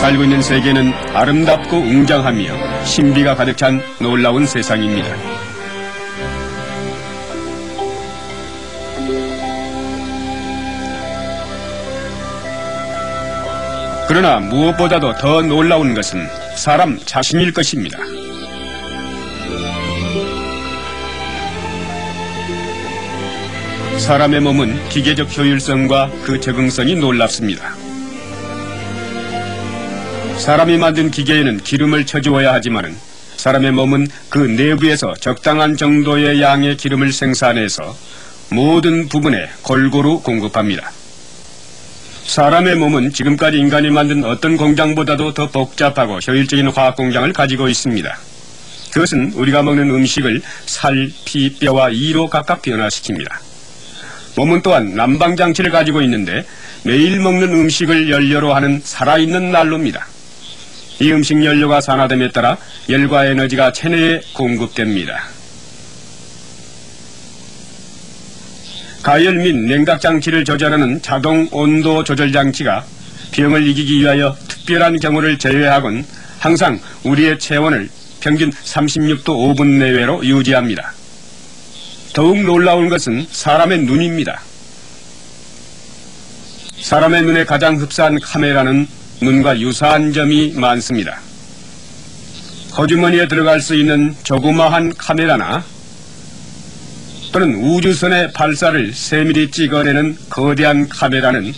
살고 있는 세계는 아름답고 웅장하며 신비가 가득 찬 놀라운 세상입니다. 그러나 무엇보다도 더 놀라운 것은 사람 자신일 것입니다. 사람의 몸은 기계적 효율성과 그 적응성이 놀랍습니다. 사람이 만든 기계에는 기름을 쳐주어야 하지만 사람의 몸은 그 내부에서 적당한 정도의 양의 기름을 생산해서 모든 부분에 골고루 공급합니다. 사람의 몸은 지금까지 인간이 만든 어떤 공장보다도 더 복잡하고 효율적인 화학 공장을 가지고 있습니다. 그것은 우리가 먹는 음식을 살, 피, 뼈와 이로 각각 변화시킵니다. 몸은 또한 난방장치를 가지고 있는데 매일 먹는 음식을 연료로 하는 살아있는 난로입니다. 이 음식 연료가 산화됨에 따라 열과 에너지가 체내에 공급됩니다. 가열 및 냉각장치를 조절하는 자동 온도 조절 장치가 병을 이기기 위하여 특별한 경우를 제외하곤 항상 우리의 체온을 평균 36도 5분 내외로 유지합니다. 더욱 놀라운 것은 사람의 눈입니다. 사람의 눈에 가장 흡사한 카메라는 눈과 유사한 점이 많습니다. 호주머니에 들어갈 수 있는 조그마한 카메라나 또는 우주선의 발사를 세밀히 찍어내는 거대한 카메라는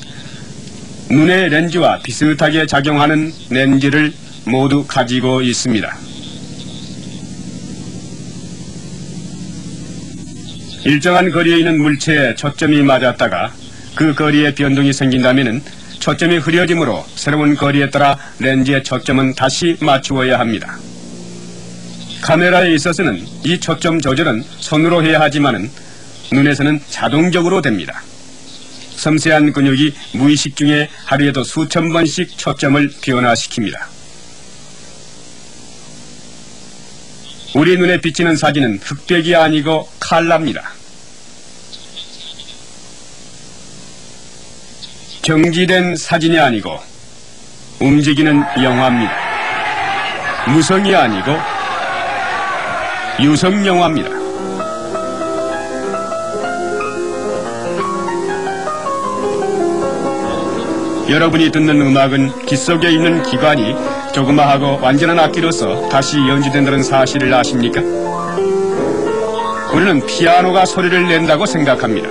눈의 렌즈와 비슷하게 작용하는 렌즈를 모두 가지고 있습니다. 일정한 거리에 있는 물체에 초점이 맞았다가 그 거리에 변동이 생긴다면 초점이 흐려지므로 새로운 거리에 따라 렌즈의 초점은 다시 맞추어야 합니다. 카메라에 있어서는 이 초점 조절은 손으로 해야 하지만 눈에서는 자동적으로 됩니다. 섬세한 근육이 무의식 중에 하루에도 수천 번씩 초점을 변화시킵니다. 우리 눈에 비치는 사진은 흑백이 아니고 칼라입니다. 정지된 사진이 아니고 움직이는 영화입니다. 무성이 아니고 유성 영화입니다. 여러분이 듣는 음악은 귀 속에 있는 기관이 조그마하고 완전한 악기로서 다시 연주된다는 사실을 아십니까? 우리는 피아노가 소리를 낸다고 생각합니다.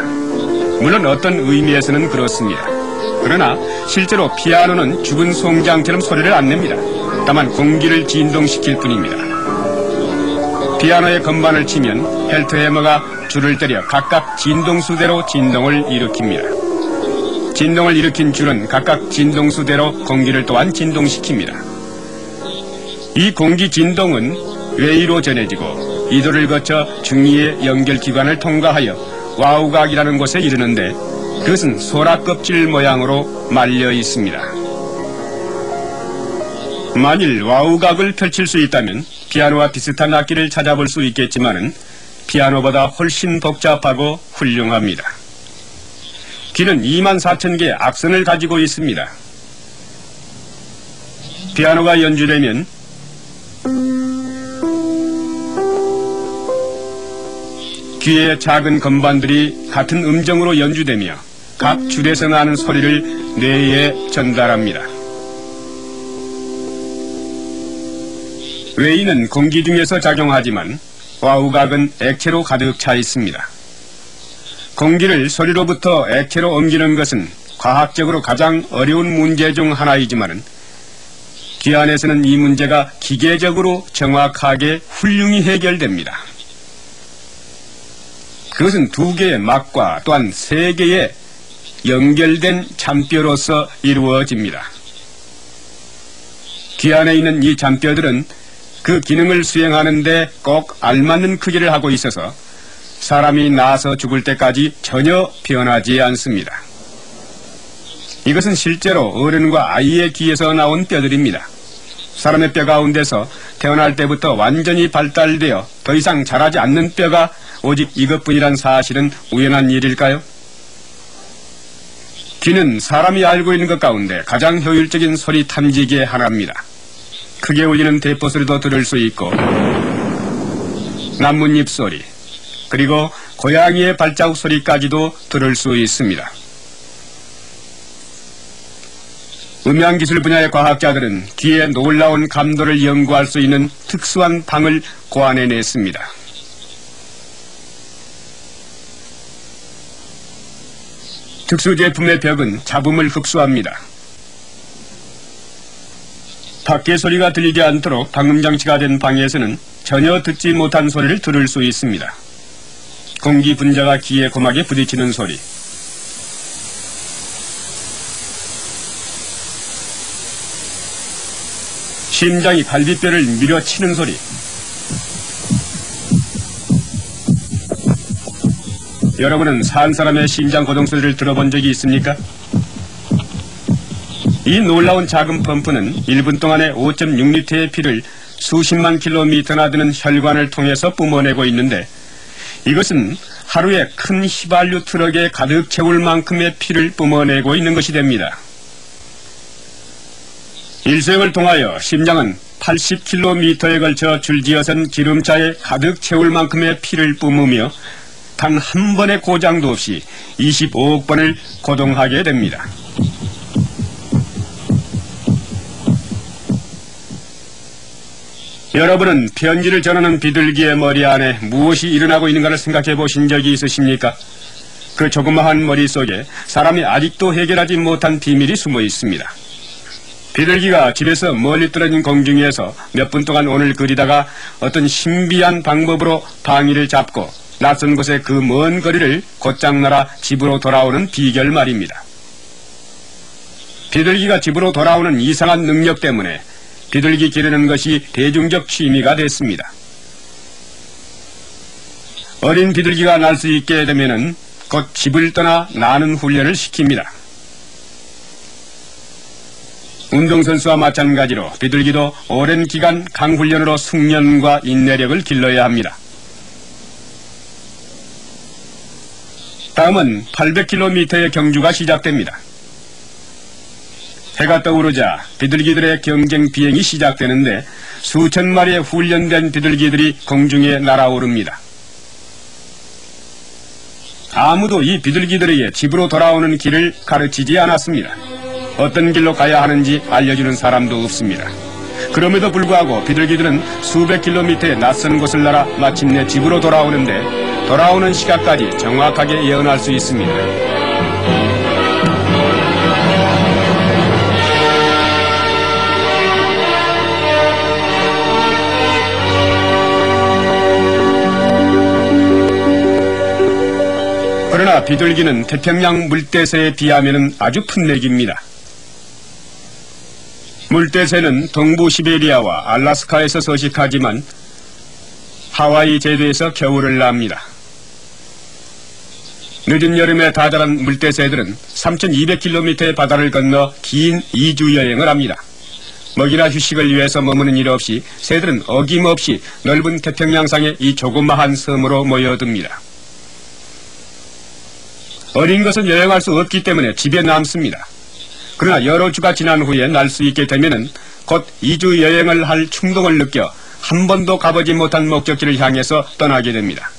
물론 어떤 의미에서는 그렇습니다. 그러나 실제로 피아노는 죽은 송장처럼 소리를 안 냅니다. 다만 공기를 진동시킬 뿐입니다. 피아노의 건반을 치면 헬트해머가 줄을 때려 각각 진동수대로 진동을 일으킵니다. 진동을 일으킨 줄은 각각 진동수대로 공기를 또한 진동시킵니다. 이 공기 진동은 외위로 전해지고 이도를 거쳐 중위의 연결기관을 통과하여 와우각이라는 곳에 이르는데 그것은 소라 껍질 모양으로 말려 있습니다. 만일 와우각을 펼칠 수 있다면 피아노와 비슷한 악기를 찾아볼 수 있겠지만은 피아노보다 훨씬 복잡하고 훌륭합니다. 귀는 24,000개의 악선을 가지고 있습니다. 피아노가 연주되면 귀의 작은 건반들이 같은 음정으로 연주되며 각 줄에서 나는 소리를 뇌에 전달합니다. 외인은 공기 중에서 작용하지만 와우각은 액체로 가득 차 있습니다. 공기를 소리로부터 액체로 옮기는 것은 과학적으로 가장 어려운 문제 중 하나이지만 귀 안에서는 이 문제가 기계적으로 정확하게 훌륭히 해결됩니다. 그것은 2개의 막과 또한 3개의 연결된 잔뼈로서 이루어집니다. 귀 안에 있는 이 잔뼈들은 그 기능을 수행하는데 꼭 알맞는 크기를 하고 있어서 사람이 나서 죽을 때까지 전혀 변하지 않습니다. 이것은 실제로 어른과 아이의 귀에서 나온 뼈들입니다. 사람의 뼈 가운데서 태어날 때부터 완전히 발달되어 더 이상 자라지 않는 뼈가 오직 이것뿐이란 사실은 우연한 일일까요? 귀는 사람이 알고 있는 것 가운데 가장 효율적인 소리 탐지기의 하나입니다. 크게 울리는 대포 소리도 들을 수 있고 나뭇잎 소리, 그리고 고양이의 발자국 소리까지도 들을 수 있습니다. 음향기술 분야의 과학자들은 귀의 놀라운 감도를 연구할 수 있는 특수한 방을 고안해냈습니다. 특수 제품의 벽은 잡음을 흡수합니다. 밖의 소리가 들리지 않도록 방음장치가 된 방에서는 전혀 듣지 못한 소리를 들을 수 있습니다. 공기 분자가 귀의 고막에 부딪히는 소리, 심장이 갈비뼈를 밀어치는 소리, 여러분은 산 사람의 심장 고동 소리를 들어본 적이 있습니까? 이 놀라운 작은 펌프는 1분 동안에 5.6리터의 피를 수십만 킬로미터나 되는 혈관을 통해서 뿜어내고 있는데, 이것은 하루에 큰 휘발유 트럭에 가득 채울 만큼의 피를 뿜어내고 있는 것이 됩니다. 일생을 통하여 심장은 80km에 걸쳐 줄지어선 기름차에 가득 채울 만큼의 피를 뿜으며 단 한 번의 고장도 없이 25억 번을 고동하게 됩니다. 여러분은 편지를 전하는 비둘기의 머리 안에 무엇이 일어나고 있는가를 생각해 보신 적이 있으십니까? 그 조그마한 머리 속에 사람이 아직도 해결하지 못한 비밀이 숨어 있습니다. 비둘기가 집에서 멀리 떨어진 공중에서 몇 분 동안 오늘 그리다가 어떤 신비한 방법으로 방위를 잡고 낯선 곳의 그 먼 거리를 곧장 날아 집으로 돌아오는 비결 말입니다. 비둘기가 집으로 돌아오는 이상한 능력 때문에 비둘기 기르는 것이 대중적 취미가 됐습니다. 어린 비둘기가 날 수 있게 되면은 곧 집을 떠나 나는 훈련을 시킵니다. 운동선수와 마찬가지로 비둘기도 오랜 기간 강훈련으로 숙련과 인내력을 길러야 합니다. 다음은 800km의 경주가 시작됩니다. 해가 떠오르자 비둘기들의 경쟁 비행이 시작되는데 수천 마리의 훈련된 비둘기들이 공중에 날아오릅니다. 아무도 이 비둘기들에게 집으로 돌아오는 길을 가르치지 않았습니다. 어떤 길로 가야 하는지 알려주는 사람도 없습니다. 그럼에도 불구하고 비둘기들은 수백 킬로미터의 낯선 곳을 날아 마침내 집으로 돌아오는데 돌아오는 시각까지 정확하게 예언할 수 있습니다. 그러나 비둘기는 태평양 물대새에 비하면 아주 풋내기입니다. 물대새는 동부 시베리아와 알라스카에서 서식하지만 하와이 제도에서 겨울을 납니다. 늦은 여름에 다자란 물대새들은 3,200km의 바다를 건너 긴 2주 여행을 합니다. 먹이나 휴식을 위해서 머무는 일 없이 새들은 어김없이 넓은 태평양상의 이 조그마한 섬으로 모여듭니다. 어린 것은 여행할 수 없기 때문에 집에 남습니다. 그러나 여러 주가 지난 후에 날 수 있게 되면은 곧 2주 여행을 할 충동을 느껴 한 번도 가보지 못한 목적지를 향해서 떠나게 됩니다.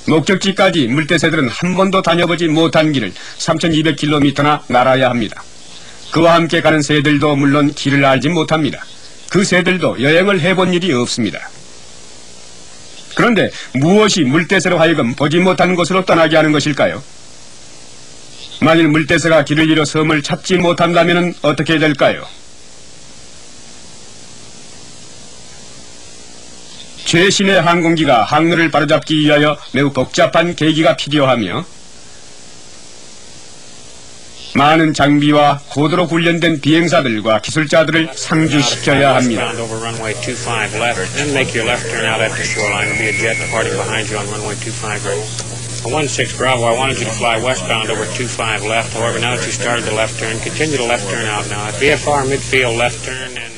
목적지까지 물대새들은 한 번도 다녀보지 못한 길을 3,200km나 날아야 합니다. 그와 함께 가는 새들도 물론 길을 알지 못합니다. 그 새들도 여행을 해본 일이 없습니다. 그런데 무엇이 물대새로 하여금 보지 못하는 곳으로 떠나게 하는 것일까요? 만일 물대새가 길을 잃어 섬을 찾지 못한다면 어떻게 될까요? 최신의 항공기가 항로를 바로잡기 위하여 매우 복잡한 계기가 필요하며 많은 장비와 고도로 훈련된 비행사들과 기술자들을 상주시켜야 합니다. On 16 Bravo, I wanted you to fly westbound over 25 left. However, now that you started the left turn, continue to left turn out now. VFR midfield left turn and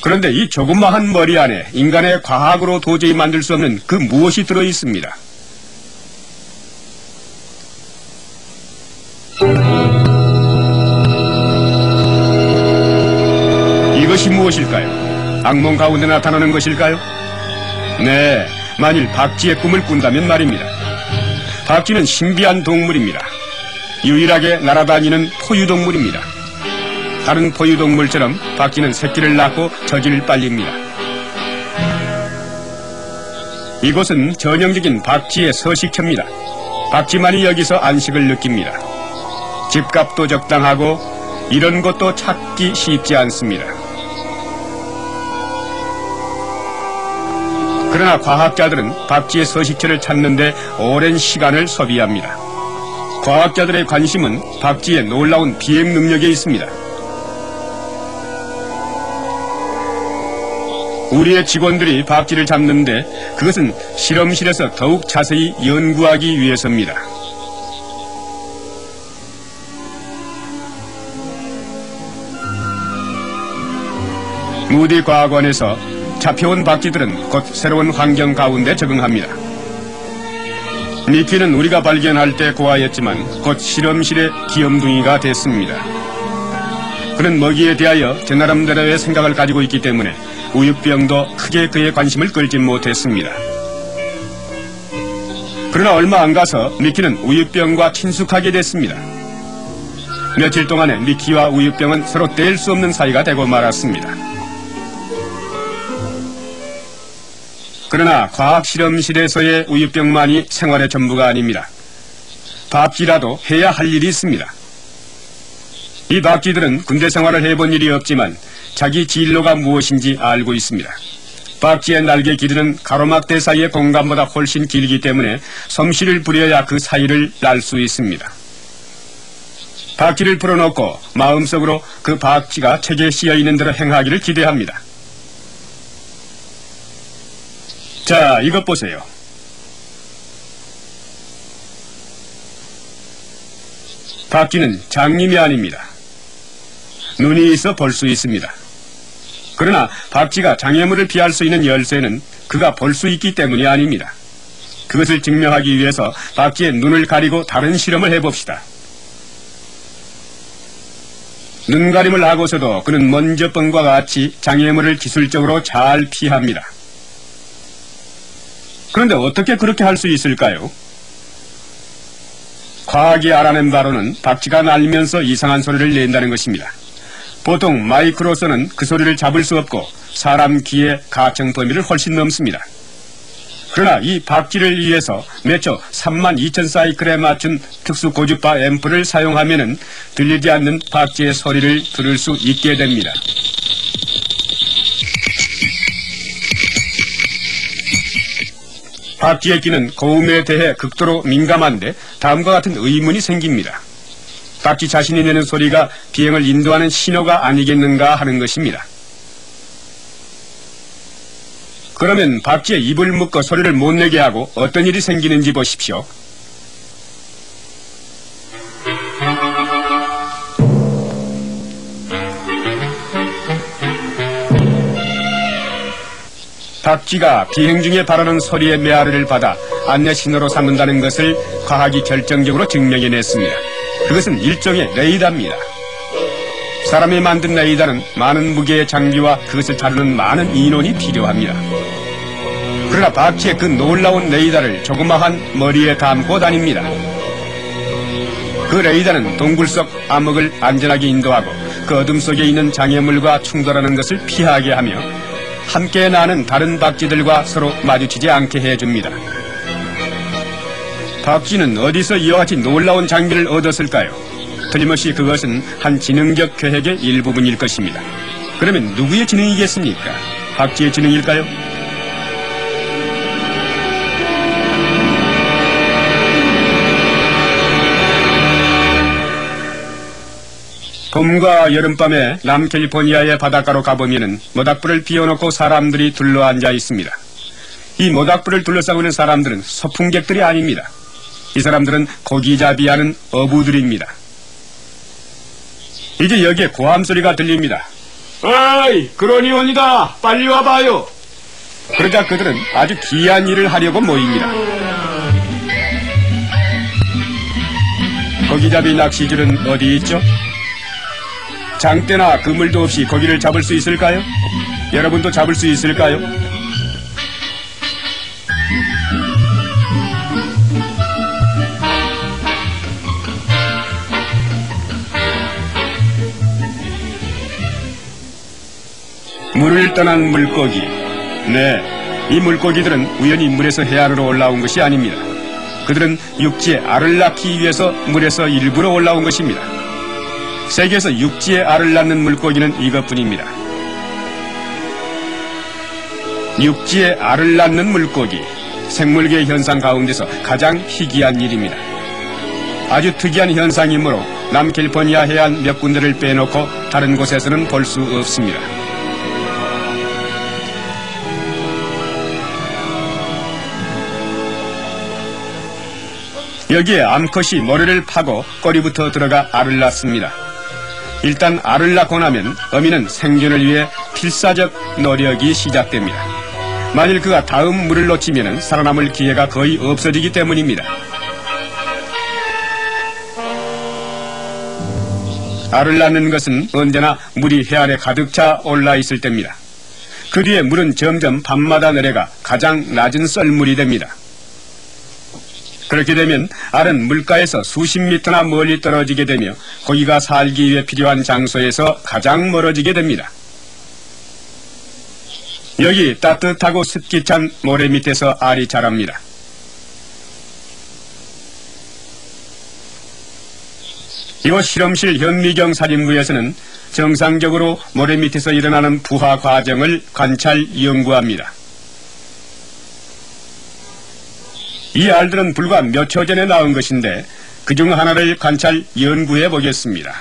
그런데 이 조그마한 머리 안에 인간의 과학으로 도저히 만들 수 없는 그 무엇이 들어 있습니다. 무엇일까요? 악몽 가운데 나타나는 것일까요? 네, 만일 박쥐의 꿈을 꾼다면 말입니다. 박쥐는 신비한 동물입니다. 유일하게 날아다니는 포유동물입니다. 다른 포유동물처럼 박쥐는 새끼를 낳고 젖을 빨립니다. 이곳은 전형적인 박쥐의 서식처입니다. 박쥐만이 여기서 안식을 느낍니다. 집값도 적당하고 이런 것도 찾기 쉽지 않습니다. 그러나 과학자들은 박쥐의 서식처를 찾는데 오랜 시간을 소비합니다. 과학자들의 관심은 박쥐의 놀라운 비행 능력에 있습니다. 우리의 직원들이 박쥐를 잡는데 그것은 실험실에서 더욱 자세히 연구하기 위해서입니다. 무디 과학원에서 잡혀온 박쥐들은 곧 새로운 환경 가운데 적응합니다. 미키는 우리가 발견할 때 고아였지만 곧 실험실의 귀염둥이가 됐습니다. 그는 먹이에 대하여 제 나름대로의 생각을 가지고 있기 때문에 우유병도 크게 그의 관심을 끌지 못했습니다. 그러나 얼마 안 가서 미키는 우유병과 친숙하게 됐습니다. 며칠 동안에 미키와 우유병은 서로 뗄 수 없는 사이가 되고 말았습니다. 그러나 과학실험실에서의 우유병만이 생활의 전부가 아닙니다. 박쥐라도 해야 할 일이 있습니다. 이 박쥐들은 군대 생활을 해본 일이 없지만 자기 진로가 무엇인지 알고 있습니다. 박쥐의 날개 길이는 가로막대 사이의 공간보다 훨씬 길기 때문에 솜씨를 부려야 그 사이를 날 수 있습니다. 박쥐를 풀어놓고 마음속으로 그 박쥐가 책에 씌어있는 대로 행하기를 기대합니다. 자, 이것 보세요. 박쥐는 장님이 아닙니다. 눈이 있어 볼 수 있습니다. 그러나 박쥐가 장애물을 피할 수 있는 열쇠는 그가 볼 수 있기 때문이 아닙니다. 그것을 증명하기 위해서 박쥐의 눈을 가리고 다른 실험을 해봅시다. 눈가림을 하고서도 그는 먼저번과 같이 장애물을 기술적으로 잘 피합니다. 그런데 어떻게 그렇게 할 수 있을까요? 과학이 알아낸 바로는 박쥐가 날면서 이상한 소리를 낸다는 것입니다. 보통 마이크로소는 그 소리를 잡을 수 없고 사람 귀의 가청 범위를 훨씬 넘습니다. 그러나 이 박쥐를 위해서 매초 32,000 사이클에 맞춘 특수 고주파 앰프를 사용하면 들리지 않는 박쥐의 소리를 들을 수 있게 됩니다. 박쥐의 귀는 고음에 대해 극도로 민감한데 다음과 같은 의문이 생깁니다. 박쥐 자신이 내는 소리가 비행을 인도하는 신호가 아니겠는가 하는 것입니다. 그러면 박쥐의 입을 묶어 소리를 못 내게 하고 어떤 일이 생기는지 보십시오. 박쥐가 비행 중에 발하는 소리의 메아리를 받아 안내 신호로 삼는다는 것을 과학이 결정적으로 증명해냈습니다. 그것은 일종의 레이더입니다. 사람이 만든 레이더는 많은 무게의 장비와 그것을 다루는 많은 인원이 필요합니다. 그러나 박쥐의 그 놀라운 레이더를 조그마한 머리에 담고 다닙니다. 그 레이더는 동굴 속 암흑을 안전하게 인도하고 그 어둠 속에 있는 장애물과 충돌하는 것을 피하게 하며 함께 나는 다른 박쥐들과 서로 마주치지 않게 해줍니다. 박쥐는 어디서 이와 같이 놀라운 장비를 얻었을까요? 틀림없이 그것은 한 지능적 계획의 일부분일 것입니다. 그러면 누구의 지능이겠습니까? 박쥐의 지능일까요? 봄과 여름밤에 남캘리포니아의 바닷가로 가보면 모닥불을 피워놓고 사람들이 둘러앉아 있습니다. 이 모닥불을 둘러싸고 있는 사람들은 소풍객들이 아닙니다. 이 사람들은 고기잡이하는 어부들입니다. 이제 여기에 고함 소리가 들립니다. 어이, 그러니원이다. 빨리 와봐요. 그러자 그들은 아주 기이한 일을 하려고 모입니다. 고기잡이 낚시줄은 어디 있죠? 장대나 그물도 없이 고기를 잡을 수 있을까요? 여러분도 잡을 수 있을까요? 물을 떠난 물고기. 네, 이 물고기들은 우연히 물에서 해안으로 올라온 것이 아닙니다. 그들은 육지에 알을 낳기 위해서 물에서 일부러 올라온 것입니다. 세계에서 육지에 알을 낳는 물고기는 이것뿐입니다. 육지에 알을 낳는 물고기, 생물계 현상 가운데서 가장 희귀한 일입니다. 아주 특이한 현상이므로 남캘리포니아 해안 몇 군데를 빼놓고 다른 곳에서는 볼 수 없습니다. 여기에 암컷이 모래를 파고 꼬리부터 들어가 알을 낳습니다. 일단 알을 낳고 나면 어미는 생존을 위해 필사적 노력이 시작됩니다. 만일 그가 다음 물을 놓치면 살아남을 기회가 거의 없어지기 때문입니다. 알을 낳는 것은 언제나 물이 해안에 가득 차 올라 있을 때입니다. 그 뒤에 물은 점점 밤마다 내려가 가장 낮은 썰물이 됩니다. 그렇게 되면 알은 물가에서 수십 미터나 멀리 떨어지게 되며 고기가 살기 위해 필요한 장소에서 가장 멀어지게 됩니다. 여기 따뜻하고 습기 찬 모래 밑에서 알이 자랍니다. 이곳 실험실 현미경 사진부에서는 정상적으로 모래 밑에서 일어나는 부화 과정을 관찰 연구합니다. 이 알들은 불과 몇 초 전에 나온 것인데 그중 하나를 관찰 연구해 보겠습니다.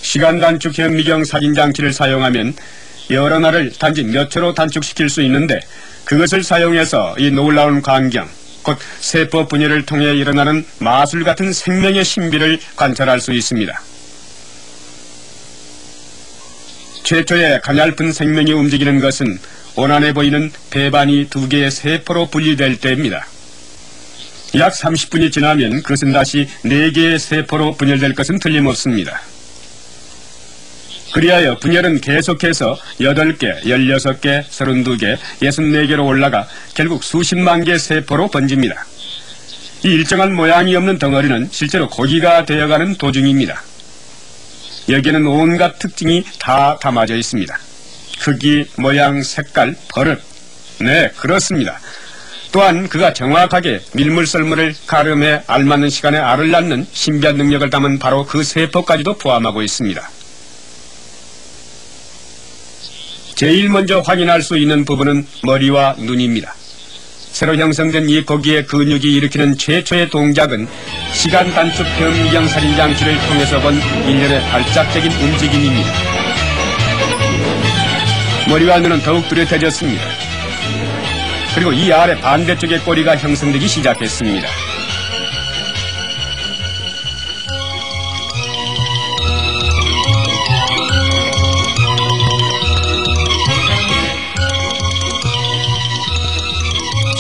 시간 단축 현미경 사진 장치를 사용하면 여러 날을 단지 몇 초로 단축시킬 수 있는데 그것을 사용해서 이 놀라운 광경, 곧 세포 분열을 통해 일어나는 마술 같은 생명의 신비를 관찰할 수 있습니다. 최초의 가냘픈 생명이 움직이는 것은 원안에 보이는 배반이 두 개의 세포로 분리될 때입니다. 약 30분이 지나면 그것은 다시 4개의 세포로 분열될 것은 틀림없습니다. 그리하여 분열은 계속해서 8개, 16개, 32개, 64개로 올라가 결국 수십만 개의 세포로 번집니다. 이 일정한 모양이 없는 덩어리는 실제로 고기가 되어가는 도중입니다. 여기에는 온갖 특징이 다 담아져 있습니다. 크기, 모양, 색깔, 버릇. 네, 그렇습니다. 또한 그가 정확하게 밀물썰물을 가름해 알맞는 시간에 알을 낳는 신비한 능력을 담은 바로 그 세포까지도 포함하고 있습니다. 제일 먼저 확인할 수 있는 부분은 머리와 눈입니다. 새로 형성된 이 고기의 근육이 일으키는 최초의 동작은 시간 단축 현미경 사진 장치를 통해서 본 일련의 발작적인 움직임입니다. 머리와 눈은 더욱 뚜렷해졌습니다. 그리고 이 알의 반대쪽의 꼬리가 형성되기 시작했습니다.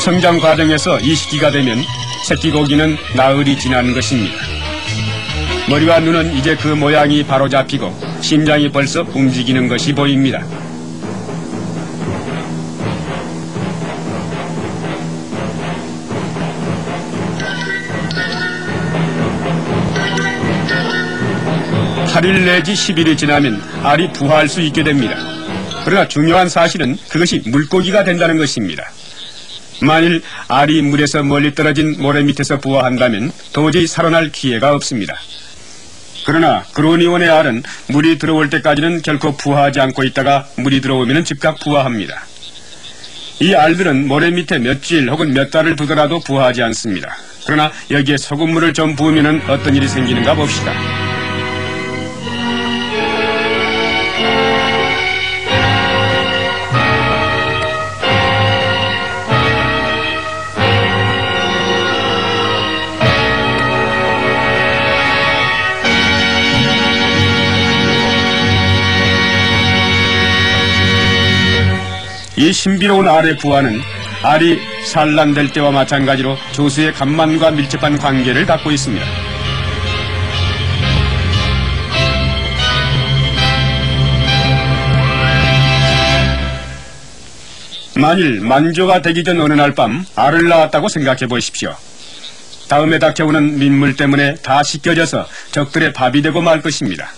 성장 과정에서 이 시기가 되면 새끼 고기는 나흘이 지난 것입니다. 머리와 눈은 이제 그 모양이 바로 잡히고 심장이 벌써 움직이는 것이 보입니다. (8일) 내지 (10일이) 지나면 알이 부화할 수 있게 됩니다. 그러나 중요한 사실은 그것이 물고기가 된다는 것입니다. 만일 알이 물에서 멀리 떨어진 모래 밑에서 부화한다면 도저히 살아날 기회가 없습니다. 그러나 그로니온의 알은 물이 들어올 때까지는 결코 부화하지 않고 있다가 물이 들어오면 즉각 부화합니다. 이 알들은 모래 밑에 며칠 혹은 몇 달을 두더라도 부화하지 않습니다. 그러나 여기에 소금물을 좀 부으면 어떤 일이 생기는가 봅시다. 이 신비로운 알의 부화는 알이 산란될 때와 마찬가지로 조수의 간만과 밀접한 관계를 갖고 있습니다. 만일 만조가 되기 전 어느 날 밤 알을 낳았다고 생각해 보십시오. 다음에 닥쳐오는 민물 때문에 다 씻겨져서 적들의 밥이 되고 말 것입니다.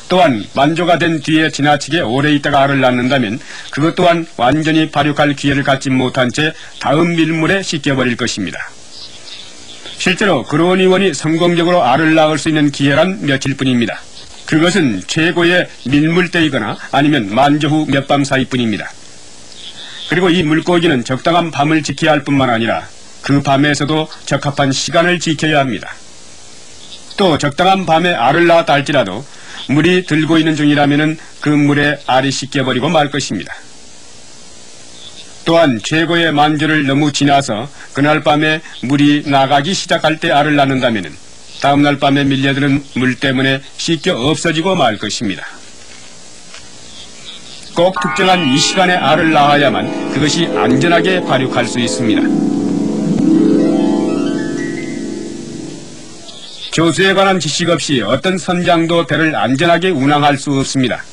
또한 만조가 된 뒤에 지나치게 오래 있다가 알을 낳는다면 그것 또한 완전히 발육할 기회를 갖지 못한 채 다음 밀물에 씻겨버릴 것입니다. 실제로 그로운 의원이 성공적으로 알을 낳을 수 있는 기회란 며칠뿐입니다. 그것은 최고의 밀물 때이거나 아니면 만조 후 몇 밤 사이뿐입니다. 그리고 이 물고기는 적당한 밤을 지켜야 할 뿐만 아니라 그 밤에서도 적합한 시간을 지켜야 합니다. 또 적당한 밤에 알을 낳았다 할지라도 물이 들고 있는 중이라면 그 물에 알이 씻겨버리고 말 것입니다. 또한 최고의 만조를 너무 지나서 그날 밤에 물이 나가기 시작할 때 알을 낳는다면 다음날 밤에 밀려드는 물 때문에 씻겨 없어지고 말 것입니다. 꼭 특정한 이 시간에 알을 낳아야만 그것이 안전하게 발육할 수 있습니다. 조수에 관한 지식 없이 어떤 선장도 배를 안전하게 운항할 수 없습니다.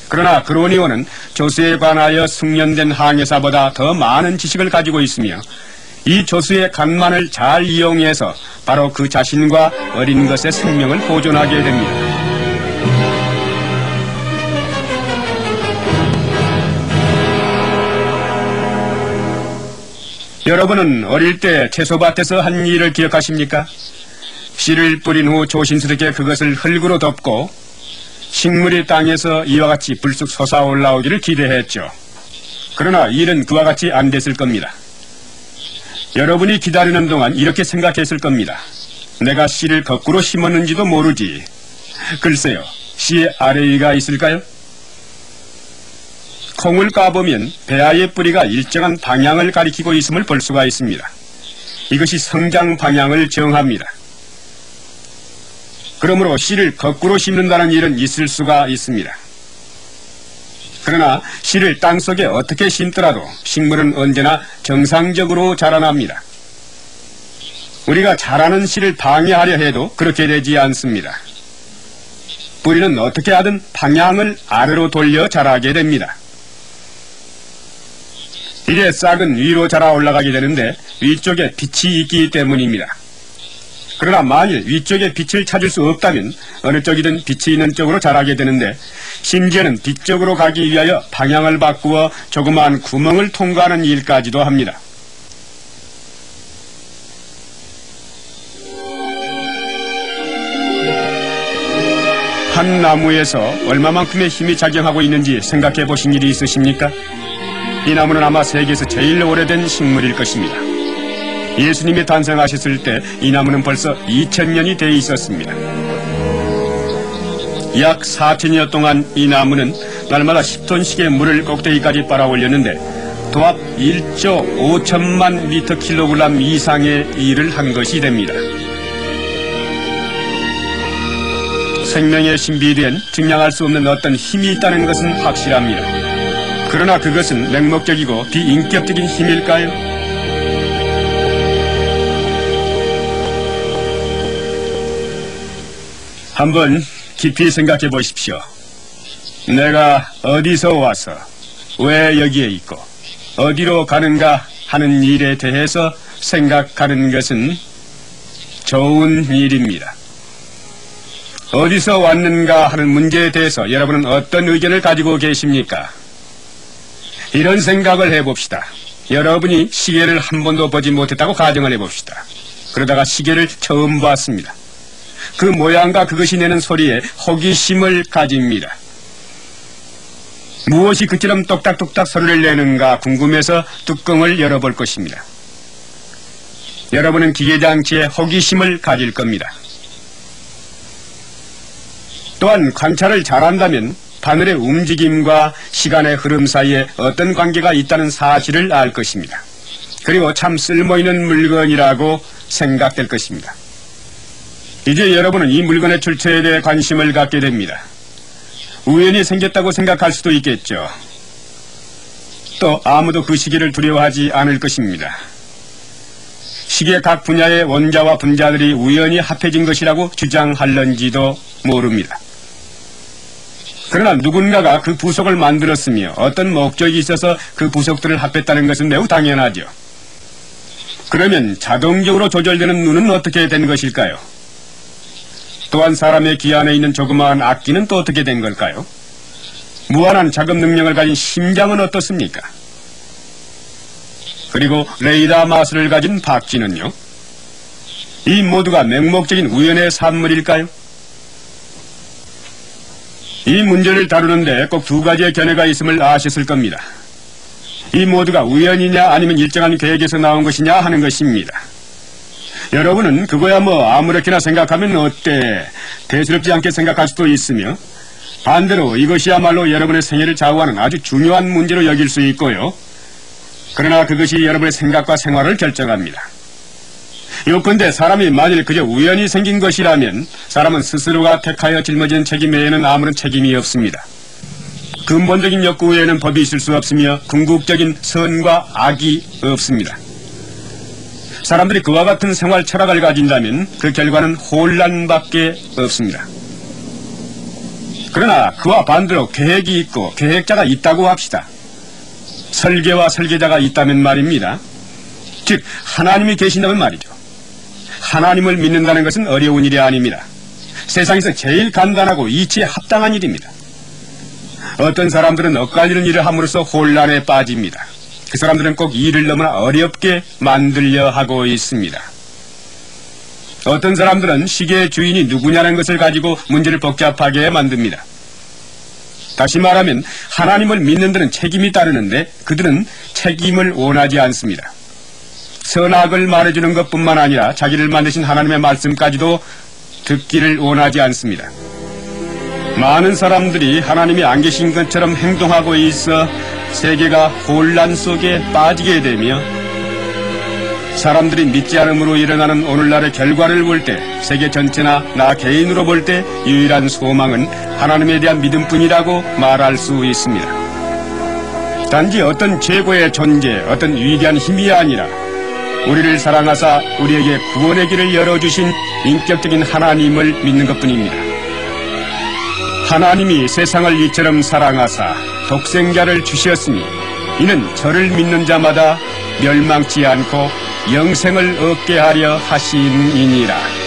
그러나 그로운 의원은 조수에 관하여 숙련된 항해사보다 더 많은 지식을 가지고 있으며 이 조수의 간만을 잘 이용해서 바로 그 자신과 어린 것의 생명을 보존하게 됩니다. 여러분은 어릴 때 채소밭에서 한 일을 기억하십니까? 씨를 뿌린 후 조심스럽게 그것을 흙으로 덮고 식물이 땅에서 이와 같이 불쑥 솟아올라오기를 기대했죠. 그러나 일은 그와 같이 안 됐을 겁니다. 여러분이 기다리는 동안 이렇게 생각했을 겁니다. 내가 씨를 거꾸로 심었는지도 모르지. 글쎄요, 씨의 아래 위가 있을까요? 콩을 까보면 배아의 뿌리가 일정한 방향을 가리키고 있음을 볼 수가 있습니다. 이것이 성장 방향을 정합니다. 그러므로 씨를 거꾸로 심는다는 일은 있을 수가 있습니다. 그러나 씨를 땅속에 어떻게 심더라도 식물은 언제나 정상적으로 자라납니다. 우리가 자라는 씨를 방해하려 해도 그렇게 되지 않습니다. 뿌리는 어떻게 하든 방향을 아래로 돌려 자라게 됩니다. 이래 싹은 위로 자라 올라가게 되는데 위쪽에 빛이 있기 때문입니다. 그러나 만일 위쪽에 빛을 찾을 수 없다면 어느 쪽이든 빛이 있는 쪽으로 자라게 되는데 심지어는 빛 쪽으로 가기 위하여 방향을 바꾸어 조그마한 구멍을 통과하는 일까지도 합니다. 한 나무에서 얼마만큼의 힘이 작용하고 있는지 생각해 보신 일이 있으십니까? 이 나무는 아마 세계에서 제일 오래된 식물일 것입니다. 예수님이 탄생하셨을 때 이 나무는 벌써 2000년이 돼 있었습니다. 약 4000여 동안 이 나무는 날마다 10톤씩의 물을 꼭대기까지 빨아 올렸는데 도합 1조 5천만 미터 킬로그램 이상의 일을 한 것이 됩니다. 생명의 신비된 증량할 수 없는 어떤 힘이 있다는 것은 확실합니다. 그러나 그것은 맹목적이고 비인격적인 힘일까요? 한번 깊이 생각해 보십시오. 내가 어디서 와서 왜 여기에 있고 어디로 가는가 하는 일에 대해서 생각하는 것은 좋은 일입니다. 어디서 왔는가 하는 문제에 대해서 여러분은 어떤 의견을 가지고 계십니까? 이런 생각을 해봅시다. 여러분이 시계를 한 번도 보지 못했다고 가정을 해봅시다. 그러다가 시계를 처음 봤습니다. 그 모양과 그것이 내는 소리에 호기심을 가집니다. 무엇이 그처럼 똑딱똑딱 소리를 내는가 궁금해서 뚜껑을 열어볼 것입니다. 여러분은 기계장치에 호기심을 가질 겁니다. 또한 관찰을 잘한다면 바늘의 움직임과 시간의 흐름 사이에 어떤 관계가 있다는 사실을 알 것입니다. 그리고 참 쓸모있는 물건이라고 생각될 것입니다. 이제 여러분은 이 물건의 출처에 대해 관심을 갖게 됩니다. 우연히 생겼다고 생각할 수도 있겠죠. 또 아무도 그 시기를 두려워하지 않을 것입니다. 시계 각 분야의 원자와 분자들이 우연히 합해진 것이라고 주장할런지도 모릅니다. 그러나 누군가가 그 부속을 만들었으며 어떤 목적이 있어서 그 부속들을 합했다는 것은 매우 당연하죠. 그러면 자동적으로 조절되는 눈은 어떻게 된 것일까요? 또한 사람의 귀 안에 있는 조그마한 악기는 또 어떻게 된 걸까요? 무한한 작업 능력을 가진 심장은 어떻습니까? 그리고 레이더 마술을 가진 박쥐는요? 이 모두가 맹목적인 우연의 산물일까요? 이 문제를 다루는데 꼭 두 가지의 견해가 있음을 아셨을 겁니다. 이 모두가 우연이냐 아니면 일정한 계획에서 나온 것이냐 하는 것입니다. 여러분은 그거야 뭐 아무렇게나 생각하면 어때? 대수롭지 않게 생각할 수도 있으며 반대로 이것이야말로 여러분의 생애를 좌우하는 아주 중요한 문제로 여길 수 있고요. 그러나 그것이 여러분의 생각과 생활을 결정합니다. 요컨대 사람이 만일 그저 우연히 생긴 것이라면 사람은 스스로가 택하여 짊어지는 책임 외에는 아무런 책임이 없습니다. 근본적인 욕구 외에는 법이 있을 수 없으며 궁극적인 선과 악이 없습니다. 사람들이 그와 같은 생활 철학을 가진다면 그 결과는 혼란밖에 없습니다. 그러나 그와 반대로 계획이 있고 계획자가 있다고 합시다. 설계와 설계자가 있다면 말입니다. 즉 하나님이 계신다면 말이죠. 하나님을 믿는다는 것은 어려운 일이 아닙니다. 세상에서 제일 간단하고 이치에 합당한 일입니다. 어떤 사람들은 엇갈리는 일을 함으로써 혼란에 빠집니다. 그 사람들은 꼭 일을 너무나 어렵게 만들려 하고 있습니다. 어떤 사람들은 시계의 주인이 누구냐는 것을 가지고 문제를 복잡하게 만듭니다. 다시 말하면 하나님을 믿는 데는 책임이 따르는데 그들은 책임을 원하지 않습니다. 선악을 말해주는 것뿐만 아니라 자기를 만드신 하나님의 말씀까지도 듣기를 원하지 않습니다. 많은 사람들이 하나님이 안 계신 것처럼 행동하고 있어 세계가 혼란 속에 빠지게 되며 사람들이 믿지 않음으로 일어나는 오늘날의 결과를 볼 때 세계 전체나 나 개인으로 볼 때 유일한 소망은 하나님에 대한 믿음뿐이라고 말할 수 있습니다. 단지 어떤 최고의 존재, 어떤 위대한 힘이 아니라 우리를 사랑하사 우리에게 구원의 길을 열어주신 인격적인 하나님을 믿는 것뿐입니다. 하나님이 세상을 이처럼 사랑하사 독생자를 주셨으니 이는 저를 믿는 자마다 멸망치 않고 영생을 얻게 하려 하심이니라.